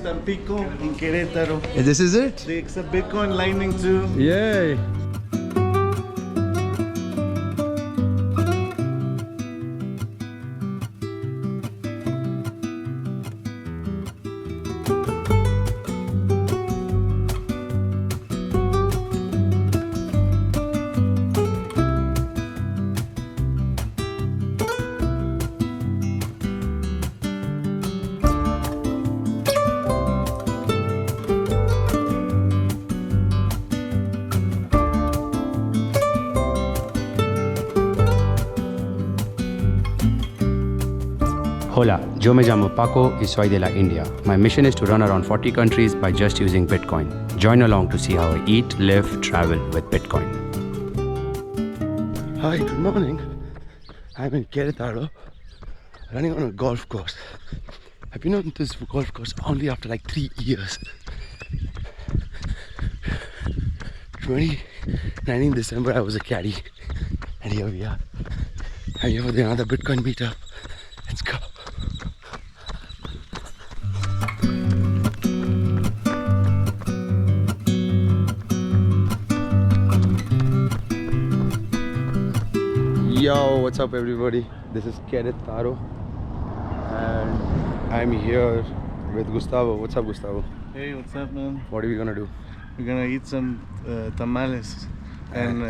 Tampico in Querétaro. This is it? They accept Bitcoin, Lightning too. Yay! Hola, yo me llamo Paco y soy de la India. My mission is to run around 40 countries by just using Bitcoin. Join along to see how I eat, live, travel with Bitcoin. Hi, good morning. I'm in Querétaro, running on a golf course. I've been on this golf course only after like 3 years. 2019 December, I was a caddy, and here we are. I'm here for another Bitcoin meetup. Let's go. Yo, what's up everybody? This is Querétaro and I'm here with Gustavo. What's up, Gustavo? Hey, what's up, man? What are we gonna do? We're gonna eat some tamales and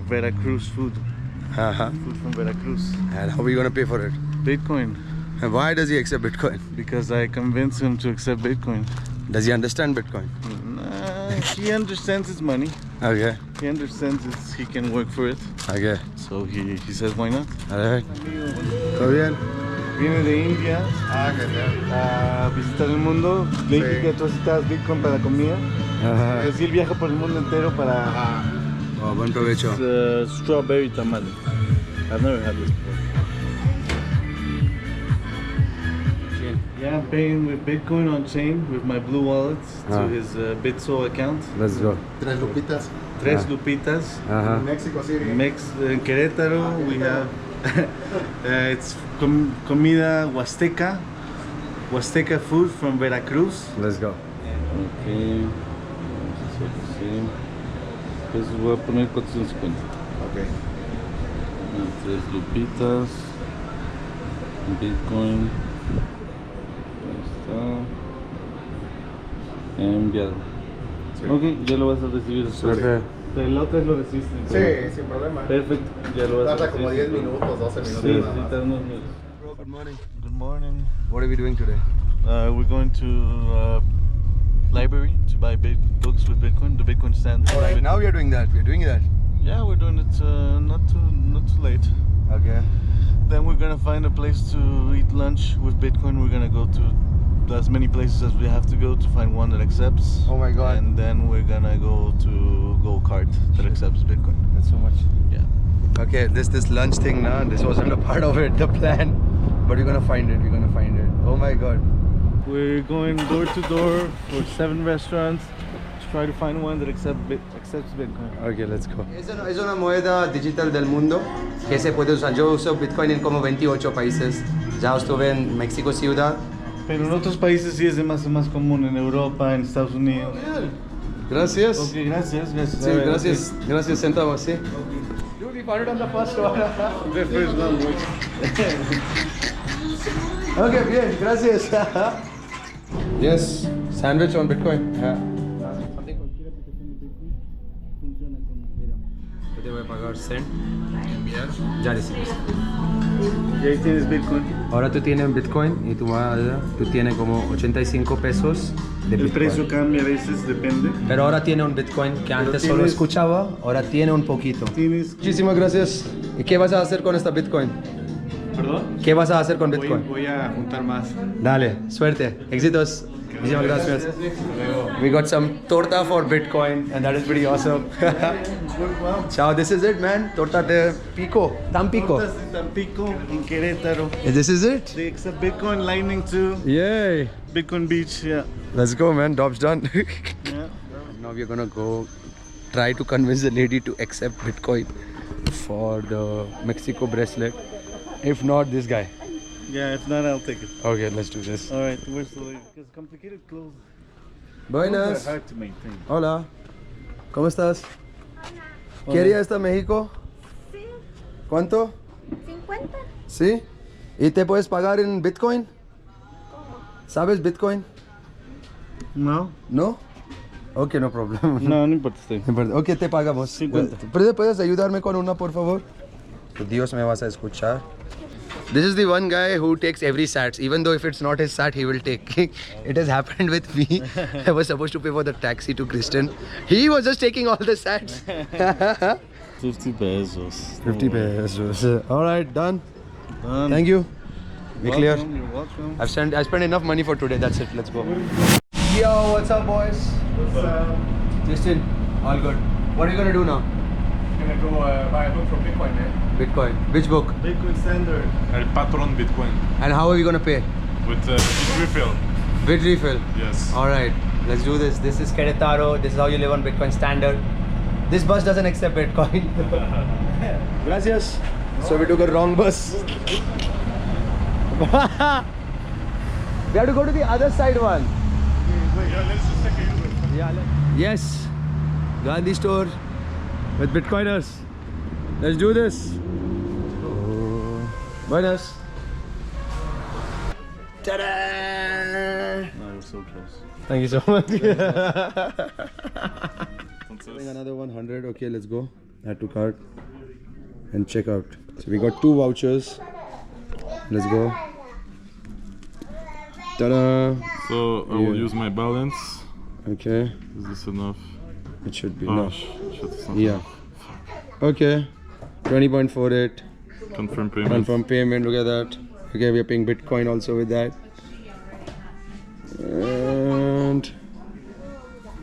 Veracruz food. Food from Veracruz. And how are we gonna pay for it? Bitcoin. And why does he accept Bitcoin? Because I convinced him to accept Bitcoin. Does he understand Bitcoin? Nah, he understands his money. Okay. He understands he can work for it. Okay. So he says, why not? Alright. ¿Todo bien? Viene de India a visitar el mundo. Le dije que tú necesitabas Bitcoin para la comida. Así él viaja por el mundo entero para Oh, buen provecho. strawberry tamale. I've never had this before. Yeah, I'm paying with Bitcoin on chain with my Blue Wallet to his Bitso account. Let's go. Tres lupitas. Tres lupitas. Mexico City. In Querétaro we have it's comida Huasteca food from Veracruz. Let's go. Okay. Pues voy a poner 450. Okay. Tres lupitas. Bitcoin. Enviado. Ok, ya lo vas a recibir. Suerte. El otro lo recibiste. Sí, sin problema. Perfecto, ya lo vas a Tarda recibir. como 10 minutos, 12 minutos. Sí, nada sí, más. tarda unos minutos. Bro, good morning. Good morning. What are we doing today? We're going to library to buy books with Bitcoin, the Bitcoin stand. Alright, now we are doing that. We're doing that. Yeah, we're doing it not too late. Okay. Then we're gonna find a place to eat lunch with Bitcoin. We're gonna go to as many places as we have to go to find one that accepts. Oh my god. And then we're gonna go to go-kart that accepts Bitcoin. That's so much. Yeah. Okay, this lunch thing now, this wasn't a part of it, the plan. But we're gonna find it, Oh my god. We're going door to door for 7 restaurants to try to find one that accepts Bitcoin. Okay, let's go. Es una moneda digital del mundo que se puede usar. Yo uso Bitcoin en como 28 países. Ya estuve en México Ciudad. Pero en otros países sí es más común, en Europa, en Estados Unidos. Gracias. Ok, gracias. Sí, gracias. Gracias, sentamos, sí. Dude, we found it on the first one. The first one. Okay, bien, gracias. Yes, sandwich on Bitcoin. Yeah. Yo te voy a pagar 100. Ya recibes. Y ahí tienes Bitcoin. Ahora tú tienes Bitcoin y tú tienes como 85 pesos de El Bitcoin. precio cambia a veces, depende. Pero ahora tiene un Bitcoin que antes solo tienes- escuchaba, ahora tiene un poquito. Tienes... Muchísimas gracias. ¿Y qué vas a hacer con esta Bitcoin? ¿Perdón? ¿Qué vas a hacer con Bitcoin? Voy a juntar más. Dale, suerte, éxitos. Muchísimas gracias. We got some torta for Bitcoin and that is pretty awesome. Ciao, this is it, man. Torta de Pico, Tampico. Tortas de Tampico in Querétaro. This is it? They accept Bitcoin, Lightning too. Yay. Bitcoin Beach, yeah. Let's go, man. Job's done. Yeah. Now we're gonna go try to convince the lady to accept Bitcoin for the Mexico bracelet. If not, this guy. Yeah, if not, I'll take it. Okay, let's do this. All right, where's the lady? Because complicated clothes. Buenas. Are hard to maintain. Hola. ¿Cómo estás? ¿Qué haría esta México? Sí, ¿Cuánto? 50. ¿Sí? ¿Y te puedes pagar en Bitcoin? ¿Sabes Bitcoin? No. ¿No? Ok, no problem. No, no importa. Estoy. Ok, te pagamos. 50. ¿Puedes ayudarme con una, por favor? Dios me vas a escuchar. This is the one guy who takes every sats. Even though if it's not his sat, he will take. It has happened with me. I was supposed to pay for the taxi to Kristen. He was just taking all the sats. 50 pesos. 50 pesos. All right, done. Done. Thank you. Be clear. You're welcome. I spent enough money for today. That's it. Let's go. Yo, what's up, boys? What's up? Justin, all good. What are you gonna do now? Gonna go buy a book from Bitcoin, man. Bitcoin. Which book? Bitcoin standard. El Patron Bitcoin And how are we gonna pay? with refill. With refill. Yes. All right, let's do this. This is Querétaro. This is how you live on Bitcoin standard. This bus doesn't accept Bitcoin. Gracias. So we took a wrong bus. We have to go to the other side one. Yeah, let's just take a Uber. Yeah. Yes. Gandhi store with Bitcoiners. Let's do this. Buenas. Ta-da! No, we're so close. Thank you so much. Another 100. Okay, let's go. Add to cart and check out. So we got 2 vouchers. Let's go. Ta-da! So I will use my balance. Okay, Is this enough? it should be Oh, enough. shit, it's not Yeah. enough. Okay. 20.48. Confirm payment. Confirm payment. Look at that. Okay, we are paying Bitcoin also with that. And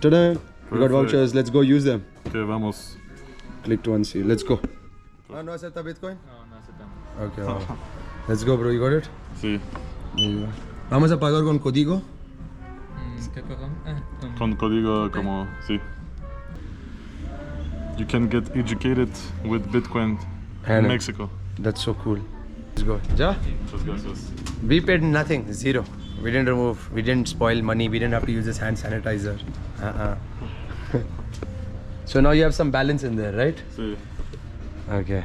ta-da! We got Perfect. vouchers. Let's go use them. Okay, vamos. Click to unsee. Let's go. No acepta Bitcoin? No aceptamos. Okay. All right. Let's go, bro. You got it? Sí. Vamos a pagar con código. Con código como sí. You can get educated with Bitcoin in And Mexico. that's so cool. Let's go. Ja? Muchas gracias. We paid nothing. Zero. We didn't remove. We didn't spoil money. We didn't have to use this hand sanitizer. So now you have some balance in there, right? Sí. Okay.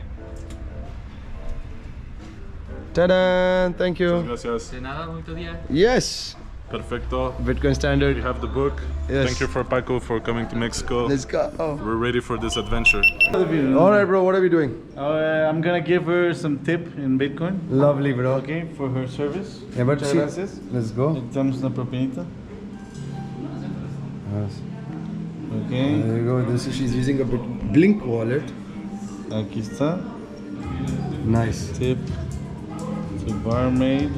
Ta-da! Thank you. Muchas gracias. De nada, bonito día. Yes. Perfecto. Bitcoin standard. We have the book. Yes. Thank you for Paco for coming to Mexico. Let's go. We're ready for this adventure. All right, bro. What are we doing? I'm gonna give her some tip in Bitcoin. Lovely, bro. Okay, for her service. Yeah, but Muchas see, gracias. let's go. Le damos una propinita. Yes. Okay. There you go. This is, she's using a Blink wallet. Aquí está. Nice. Tip to barmaid.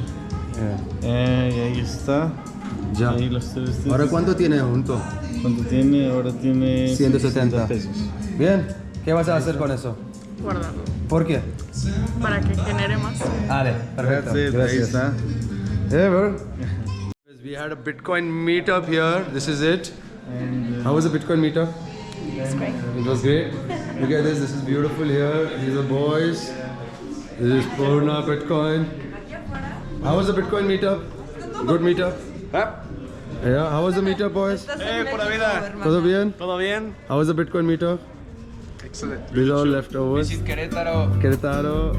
Yeah. Y ahí está. Ya. Ahí los 3 Ahora, ¿cuánto tiene junto? ¿Cuánto tiene? Ahora tiene 170 pesos. Bien. ¿Qué vas a hacer con eso? Guardarlo. ¿Por qué? Para que genere más. Dale, perfecto. That's it. Ahí Gracias. está. Yeah, bro. We had a Bitcoin meetup here. This is it. And, How was the Bitcoin meetup? It's great. It was great. Look at this. This is beautiful here. These are boys. This is Purna Bitcoin. How was the Bitcoin meetup? Good meetup? Yeah. How was the meetup, boys? Pura vida. Todo bien? ¿Todo bien? How was the Bitcoin meetup? Excellent. These are all leftovers. Querétaro. Querétaro.